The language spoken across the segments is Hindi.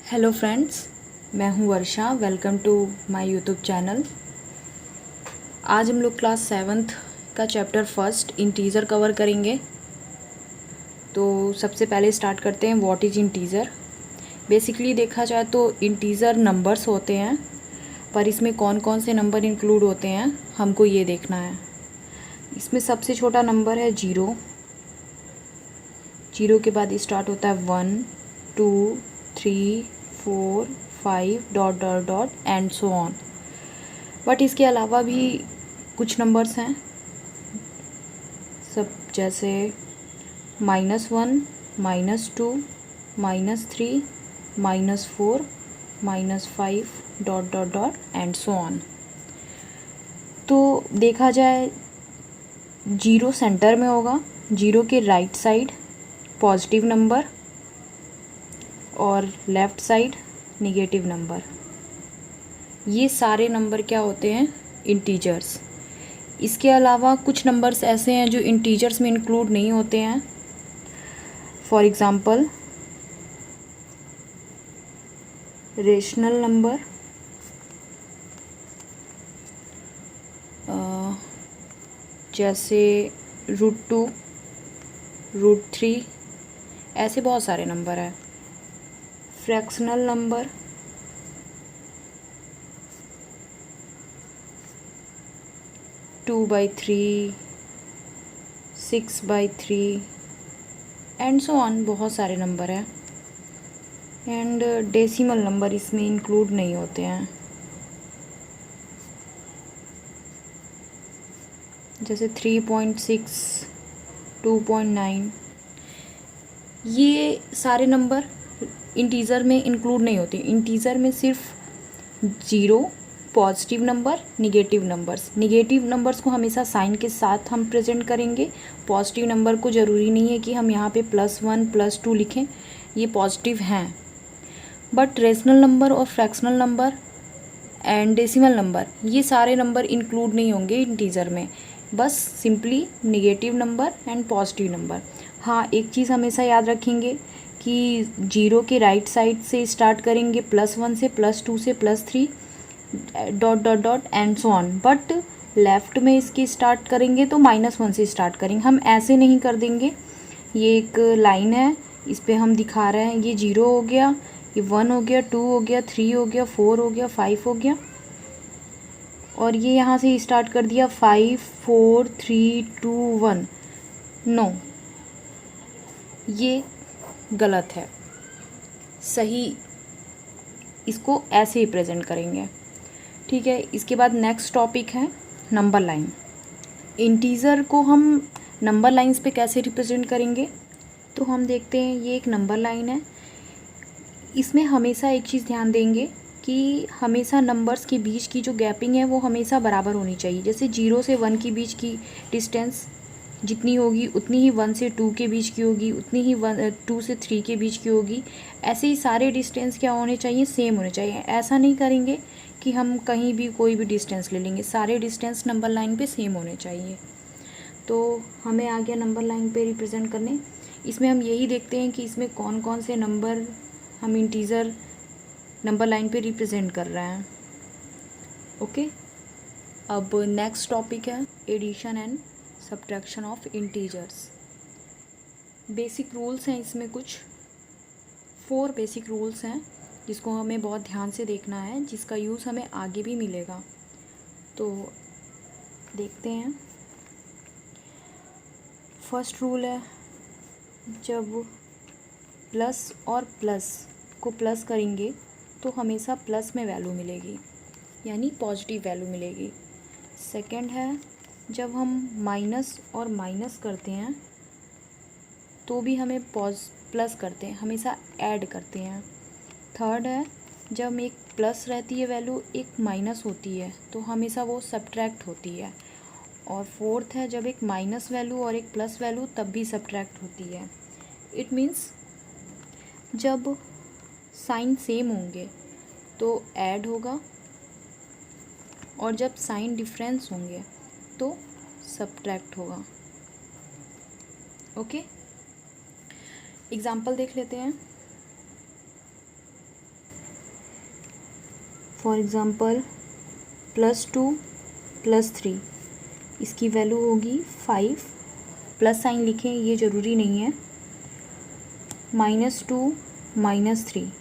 हेलो फ्रेंड्स, मैं हूं Varsha. Welcome to my YouTube channel. आज हम लोग क्लास 7th का चैप्टर फर्स्ट इंटीजर कवर करेंगे। तो सबसे पहले स्टार्ट करते हैं व्हाट इज़ इंटीजर। बेसिकली देखा जाए तो इंटीजर नंबर्स होते हैं, पर इसमें कौन कौन से नंबर इंक्लूड होते हैं हमको ये देखना है। इसमें सबसे छोटा नंबर है ज़ीरो। ज़ीरो के बाद स्टार्ट होता है 1, 2, 3, 4, 5 dot dot dot and so on. But इसके अलावा भी कुछ नंबर्स हैं, सब जैसे -1, -2, -3, -4, -5 dot dot dot and so on. तो देखा जाए जीरो सेंटर में होगा, जीरो के राइट साइड पॉजिटिव नंबर और लेफ़्ट साइड निगेटिव नंबर। ये सारे नंबर क्या होते हैं? इंटीजर्स। इसके अलावा कुछ नंबर्स ऐसे हैं जो इंटीजर्स में इंक्लूड नहीं होते हैं। फॉर एग्ज़ाम्पल रेशनल नंबर, जैसे √2, √3, ऐसे बहुत सारे नंबर हैं। Fractional number, (2/3), (6/3) and so on, बहुत सारे नंबर हैं। एंड डेसिमल नंबर इसमें इंक्लूड नहीं होते हैं, जैसे 3.6, 2.9। ये सारे नंबर इंटीज़र में इंक्लूड नहीं होते। इंटीज़र में सिर्फ zero, positive number, negative numbers को हमेशा साइन के साथ हम प्रेजेंट करेंगे। पॉजिटिव नंबर को ज़रूरी नहीं है कि हम यहाँ पे +1, +2 लिखें, ये पॉजिटिव हैं। बट रेशनल नंबर और fractional number and decimal number, ये सारे नंबर इंक्लूड नहीं होंगे इंटीज़र में, बस simply negative number and positive number. हाँ, एक चीज़ हमेशा याद रखेंगे कि जीरो के राइट साइड से स्टार्ट करेंगे, +1 से, +2 से, +3 dot dot dot and so on. But left में इसकी स्टार्ट करेंगे तो -1 से स्टार्ट करेंगे, हम ऐसे नहीं कर देंगे। ये एक लाइन है, इस पर हम दिखा रहे हैं, ये 0 हो गया, ये 1 हो गया, 2 हो गया, 3 हो गया, 4 हो गया, 5 हो गया, और ये यहाँ से स्टार्ट कर दिया 5, 4, 3, 2, 1। नो, ये गलत है। सही इसको ऐसे ही प्रेजेंट करेंगे, ठीक है। इसके बाद नेक्स्ट टॉपिक है नंबर लाइन। इंटीज़र को हम नंबर लाइंस पे कैसे रिप्रेजेंट करेंगे? तो हम देखते हैं, ये एक नंबर लाइन है। इसमें हमेशा एक चीज़ ध्यान देंगे कि हमेशा नंबर्स के बीच की जो गैपिंग है वो हमेशा बराबर होनी चाहिए। जैसे 0 से 1 के बीच की डिस्टेंस जितनी होगी उतनी ही 1 से 2 के बीच की होगी, उतनी ही 2 से 3 के बीच की होगी। ऐसे ही सारे डिस्टेंस क्या होने चाहिए? सेम होने चाहिए। ऐसा नहीं करेंगे कि हम कहीं भी कोई भी डिस्टेंस ले लेंगे, सारे डिस्टेंस नंबर लाइन पे सेम होने चाहिए। तो हमें आ गया नंबर लाइन पे रिप्रेजेंट करने। इसमें हम यही देखते हैं कि इसमें कौन कौन से नंबर हम इंटीज़र नंबर लाइन पे रिप्रेजेंट कर रहे हैं। ओके, अब नेक्स्ट टॉपिक है addition and subtraction of integers. Basic rules हैं इसमें, कुछ 4 बेसिक रूल्स हैं जिसको हमें बहुत ध्यान से देखना है, जिसका यूज़ हमें आगे भी मिलेगा। तो देखते हैं। फर्स्ट रूल है, जब प्लस और प्लस को प्लस करेंगे तो हमेशा प्लस में वैल्यू मिलेगी, यानी पॉजिटिव वैल्यू मिलेगी। सेकंड है, जब हम माइनस और माइनस करते हैं तो भी हमें प्लस करते हैं, हमेशा ऐड करते हैं। थर्ड है, जब एक प्लस रहती है वैल्यू, एक माइनस होती है तो हमेशा वो सब्ट्रैक्ट होती है। और फोर्थ है, जब एक माइनस वैल्यू और एक प्लस वैल्यू तब भी सब्ट्रैक्ट होती है। इट मीन्स जब साइन सेम होंगे तो ऐड होगा, और जब साइन डिफरेंस होंगे तो सब्ट्रैक्ट होगा। ओके, एग्जाम्पल देख लेते हैं। फॉर एग्ज़ाम्पल +2 +3, इसकी वैल्यू होगी 5, प्लस साइन लिखें ये ज़रूरी नहीं है, -2 -3,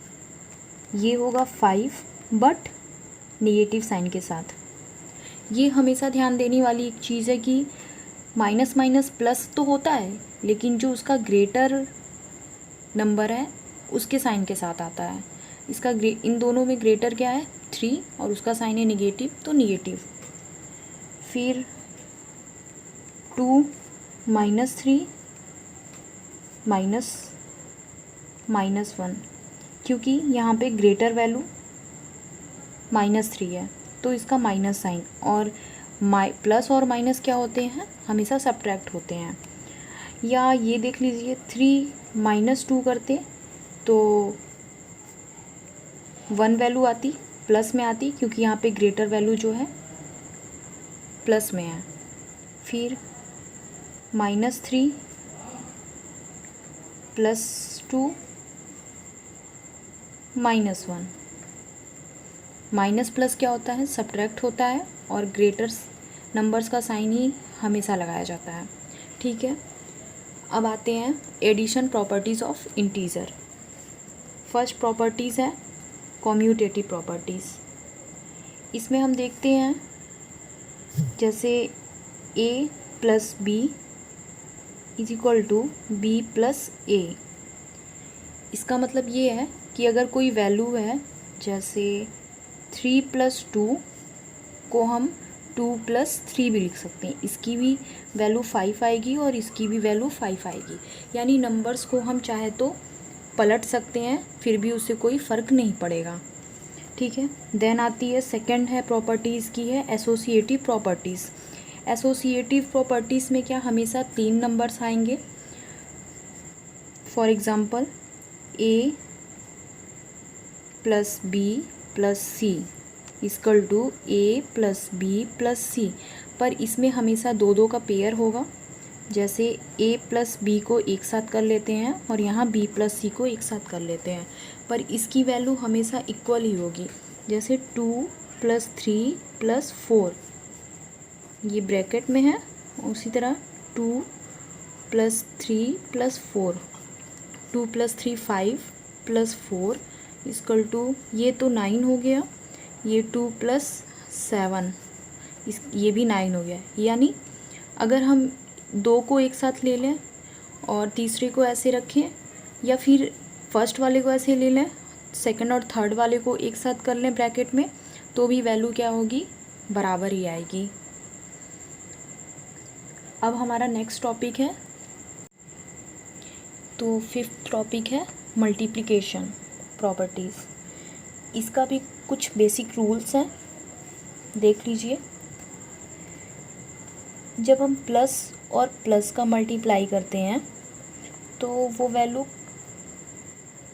ये होगा 5 बट नेगेटिव साइन के साथ। ये हमेशा ध्यान देने वाली एक चीज़ है कि माइनस माइनस प्लस तो होता है, लेकिन जो उसका ग्रेटर नंबर है उसके साइन के साथ आता है। इसका इन दोनों में ग्रेटर क्या है 3 और उसका साइन है निगेटिव, तो निगेटिव। फिर 2 -3 -1, क्योंकि यहाँ पे ग्रेटर वैल्यू -3 है तो इसका माइनस साइन, और प्लस और माइनस क्या होते हैं, हमेशा सब्ट्रैक्ट होते हैं। या ये देख लीजिए 3 -2 करते तो 1 वैल्यू आती, प्लस में आती, क्योंकि यहाँ पे ग्रेटर वैल्यू जो है प्लस में है। फिर -3 +2 -1, माइनस प्लस क्या होता है, सब्ट्रैक्ट होता है, और ग्रेटर नंबर्स का साइन ही हमेशा लगाया जाता है। ठीक है, अब आते हैं addition properties of integer. First properties है कम्यूटेटिव प्रॉपर्टीज़। इसमें हम देखते हैं जैसे a + b = b + a। इसका मतलब ये है कि अगर कोई वैल्यू है, जैसे 3 + 2 को हम 2 + 3 भी लिख सकते हैं, इसकी भी वैल्यू 5 आएगी और इसकी भी वैल्यू 5 आएगी। यानी नंबर्स को हम चाहे तो पलट सकते हैं, फिर भी उससे कोई फ़र्क नहीं पड़ेगा। ठीक है, देन आती है सेकंड है प्रॉपर्टीज़ की है एसोसिएटिव प्रॉपर्टीज़। एसोसिएटिव प्रॉपर्टीज़ में क्या हमेशा 3 नंबर्स आएंगे। For example a + b + c = a + b + c, पर इसमें हमेशा 2 का पेयर होगा। जैसे a + b को एक साथ कर लेते हैं और यहाँ b + c को एक साथ कर लेते हैं, पर इसकी वैल्यू हमेशा इक्वल ही होगी। जैसे 2 + 3 + 4, ये ब्रैकेट में है, उसी तरह 2 + 3 + 4, 2 + 3 5 + 4 = ये तो 9 हो गया, ये 2 + 7 ये भी 9 हो गया। यानी अगर हम 2 को एक साथ ले लें और तीसरे को ऐसे रखें, या फिर फर्स्ट वाले को ऐसे ले लें, सेकंड और थर्ड वाले को एक साथ कर लें ब्रैकेट में, तो भी वैल्यू क्या होगी, बराबर ही आएगी। अब हमारा नेक्स्ट टॉपिक है, तो फिफ्थ टॉपिक है मल्टीप्लिकेशन प्रॉपर्टीज़। इसका भी कुछ बेसिक रूल्स हैं, देख लीजिए। जब हम प्लस और प्लस का मल्टीप्लाई करते हैं तो वो वैल्यू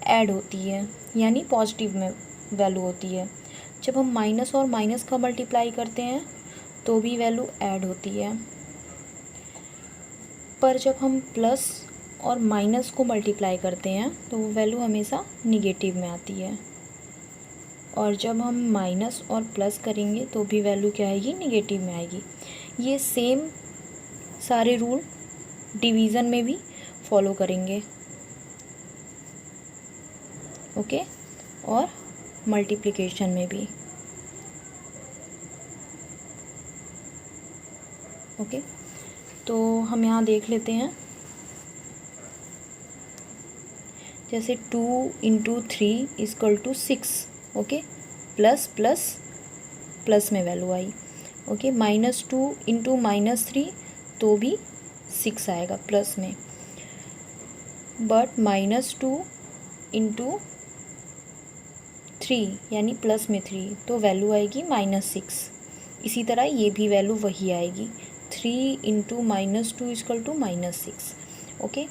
ऐड होती है, यानी पॉजिटिव में वैल्यू होती है। जब हम माइनस और माइनस का मल्टीप्लाई करते हैं तो भी वैल्यू ऐड होती है, पर जब हम प्लस और माइनस को मल्टीप्लाई करते हैं तो वो वैल्यू हमेशा निगेटिव में आती है, और जब हम माइनस और प्लस करेंगे तो भी वैल्यू क्या आएगी, निगेटिव में आएगी। ये सेम सारे रूल डिवीज़न में भी फॉलो करेंगे, ओके, और मल्टीप्लिकेशन में भी, ओके। तो हम यहाँ देख लेते हैं, जैसे 2 × 3 = 6, ओके, प्लस प्लस प्लस में वैल्यू आई, ओके। -2 × -3 तो भी 6 आएगा प्लस में, बट -2 × 3 यानी प्लस में 3 तो वैल्यू आएगी -6। इसी तरह ये भी वैल्यू वही आएगी, 3 × -2 = -6, ओके।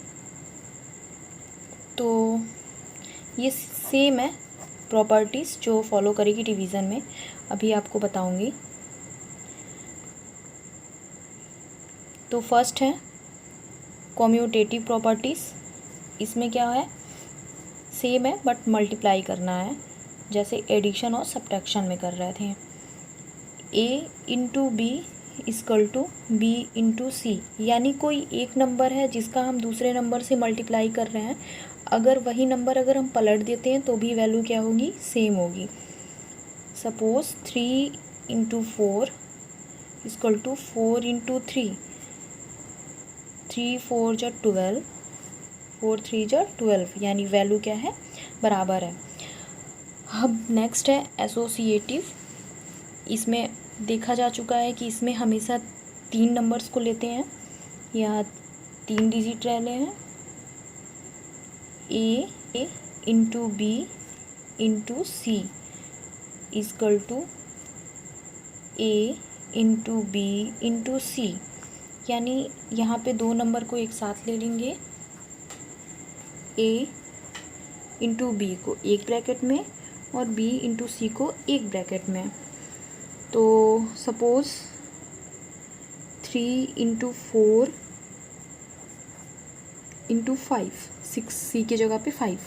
तो ये सेम है प्रॉपर्टीज़ जो फॉलो करेगी डिवीज़न में, अभी आपको बताऊंगी। तो फर्स्ट है कम्यूटेटिव प्रॉपर्टीज़। इसमें क्या है, सेम है बट मल्टीप्लाई करना है। जैसे एडिशन और सब्ट्रैक्शन में कर रहे थे। a into B equal to B into C, यानी कोई एक नंबर है जिसका हम दूसरे नंबर से मल्टीप्लाई कर रहे हैं, अगर वही नंबर अगर हम पलट देते हैं तो भी वैल्यू क्या होगी, सेम होगी। Suppose 3 into 4 equal to 4 into 3, 3 4 जा 12, 4 3 जा 12, यानी वैल्यू क्या है, बराबर है। अब नेक्स्ट है एसोसिएटिव। इसमें देखा जा चुका है कि इसमें हमेशा 3 नंबर्स को लेते हैं या 3 डिजिट रह हैं। A into B into C equal to A into B into C, यानी यहाँ पे 2 नंबर को एक साथ ले लेंगे, ए इंटू बी को एक ब्रैकेट में और बी इंटू सी को एक ब्रैकेट में। तो सपोज़ 3 इंटू 4 इंटू 5, 6 सी की जगह पे 5।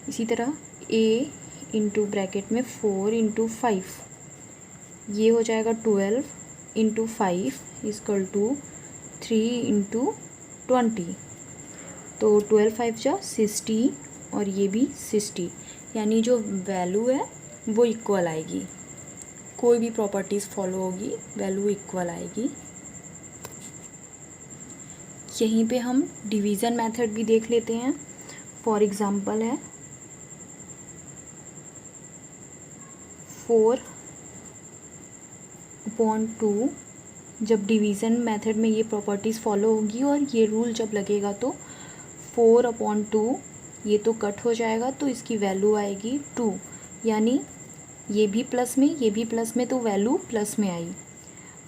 इसी तरह a इंटू ब्रैकेट में 4 इंटू 5, ये हो जाएगा 12 इंटू 5 इक्वल टू 3 इंटू 20। तो 12 5 जा 60 और ये भी 60, यानी जो वैल्यू है वो इक्वल आएगी। कोई भी प्रॉपर्टीज़ फॉलो होगी, वैल्यू इक्वल आएगी। यहीं पे हम डिवीज़न मेथड भी देख लेते हैं। फॉर एग्ज़ाम्पल है 4/2। जब डिवीज़न मेथड में ये प्रॉपर्टीज़ फॉलो होगी और ये रूल जब लगेगा तो 4/2 ये तो कट हो जाएगा, तो इसकी वैल्यू आएगी 2, यानी ये भी प्लस में ये भी प्लस में, तो वैल्यू प्लस में आई।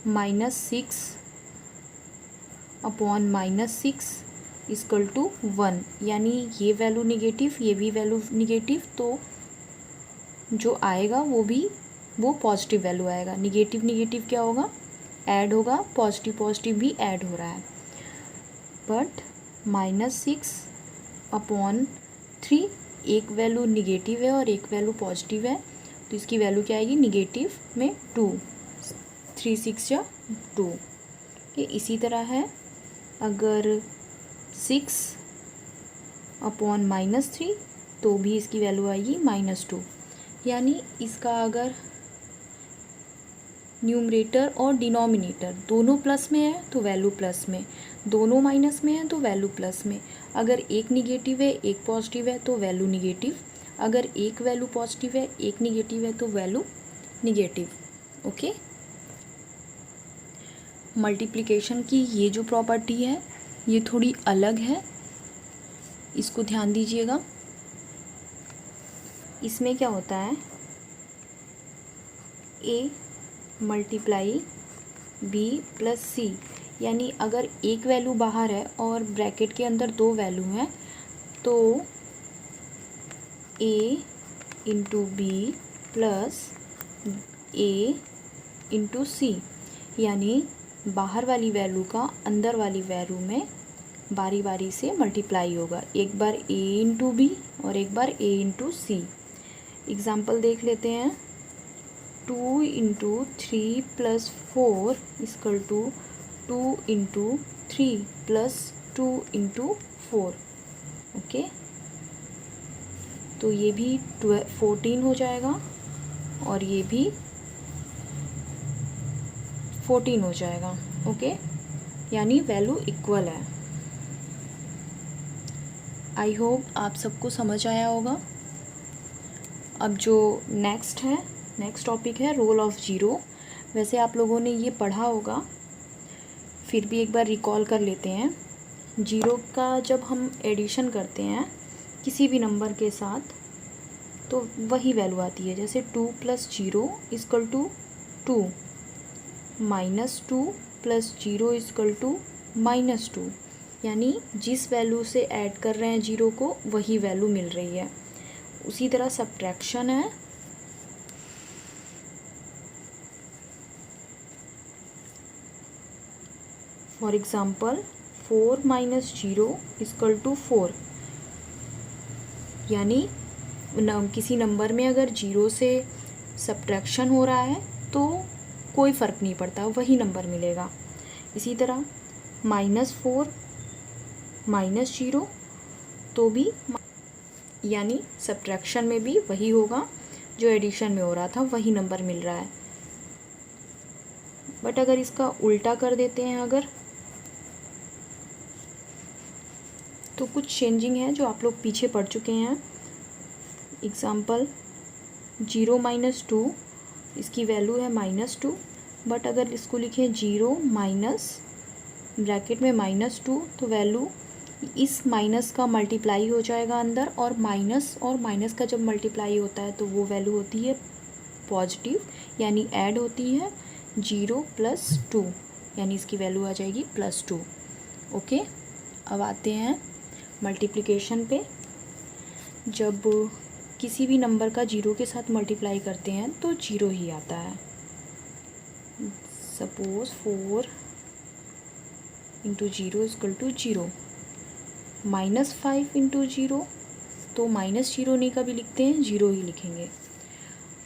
-6/-6 इक्वल टू 1, यानी ये वैल्यू निगेटिव ये भी वैल्यू निगेटिव, तो जो आएगा वो पॉजिटिव वैल्यू आएगा। निगेटिव निगेटिव क्या होगा, ऐड होगा, पॉजिटिव पॉजिटिव भी ऐड हो रहा है। बट -6/3 एक वैल्यू निगेटिव है और एक वैल्यू पॉजिटिव है, तो इसकी वैल्यू क्या आएगी, निगेटिव में 2, 3 6 जा 2। ये इसी तरह है, अगर 6/-3 तो भी इसकी वैल्यू आएगी -2, यानी इसका अगर न्यूमरेटर और डिनोमिनेटर दोनों प्लस में है तो वैल्यू प्लस में, दोनों माइनस में है तो वैल्यू प्लस में। अगर एक निगेटिव है एक पॉजिटिव है तो वैल्यू निगेटिव, अगर एक वैल्यू पॉजिटिव है एक निगेटिव है तो वैल्यू निगेटिव। ओके, मल्टीप्लिकेशन की ये जो प्रॉपर्टी है ये थोड़ी अलग है, इसको ध्यान दीजिएगा। इसमें क्या होता है, a मल्टीप्लाई b प्लस सी, यानी अगर एक वैल्यू बाहर है और ब्रैकेट के अंदर 2 वैल्यू हैं तो a into B plus a into C, यानी बाहर वाली वैल्यू का अंदर वाली वैल्यू में बारी बारी से मल्टीप्लाई होगा, एक बार a इंटू बी और एक बार a इंटू सी। एग्ज़ाम्पल देख लेते हैं, 2 into 3 plus 4 equal to 2 into 3 plus 2 into 4। Okay, तो ये भी 14 हो जाएगा और ये भी 14 हो जाएगा। ओके, यानी वैल्यू इक्वल है। आई होप आप सबको समझ आया होगा। अब जो नेक्स्ट टॉपिक है रोल ऑफ ज़ीरो। वैसे आप लोगों ने ये पढ़ा होगा, फिर भी एक बार रिकॉल कर लेते हैं। ज़ीरो का जब हम एडिशन करते हैं किसी भी नंबर के साथ तो वही वैल्यू आती है, जैसे 2 + 0 इक्वल टू 2, -2 + 0 इक्वल टू -2, यानी जिस वैल्यू से ऐड कर रहे हैं ज़ीरो को वही वैल्यू मिल रही है। उसी तरह सब्ट्रैक्शन है, फॉर एग्ज़ाम्पल 4 - 0 इक्वल टू 4, यानी किसी नंबर में अगर 0 से सब्ट्रैक्शन हो रहा है तो कोई फ़र्क नहीं पड़ता, वही नंबर मिलेगा। इसी तरह -4 -0 तो भी यानी सब्ट्रैक्शन में भी वही होगा जो एडिशन में हो रहा था, वही नंबर मिल रहा है। बट अगर इसका उल्टा कर देते हैं अगर, तो कुछ चेंजिंग है जो आप लोग पीछे पढ़ चुके हैं। एग्ज़ाम्पल 0 - 2, इसकी वैल्यू है -2, बट अगर इसको लिखें 0 माइनस ब्रैकेट में -2 तो वैल्यू इस माइनस का मल्टीप्लाई हो जाएगा अंदर, और माइनस का जब मल्टीप्लाई होता है तो वो वैल्यू होती है पॉजिटिव, यानी ऐड होती है 0 + 2, यानी इसकी वैल्यू आ जाएगी +2। ओके, अब आते हैं मल्टीप्लिकेशन पे। जब किसी भी नंबर का 0 के साथ मल्टीप्लाई करते हैं तो 0 ही आता है। सपोज़ 4 × 0 = 0, -5 × 0, तो -0 नहीं कभी लिखते हैं, 0 ही लिखेंगे।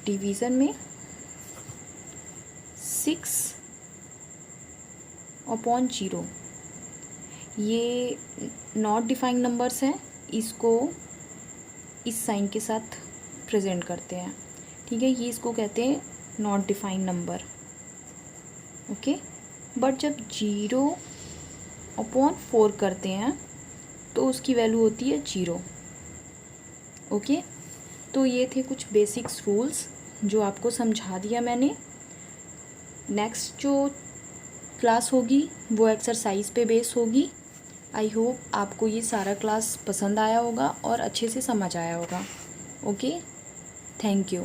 डिवीज़न में 6/0, ये नॉट डिफाइंड नंबर्स हैं, इसको इस साइन के साथ प्रेजेंट करते हैं। ठीक है, ये इसको कहते हैं not defined number. Okay, but जब 0/4 करते हैं तो उसकी वैल्यू होती है 0। ओके, तो ये थे कुछ बेसिक्स रूल्स जो आपको समझा दिया मैंने। नेक्स्ट जो क्लास होगी वो एक्सरसाइज पे बेस होगी। आई होप आपको ये सारा क्लास पसंद आया होगा और अच्छे से समझ आया होगा। Okay, thank you.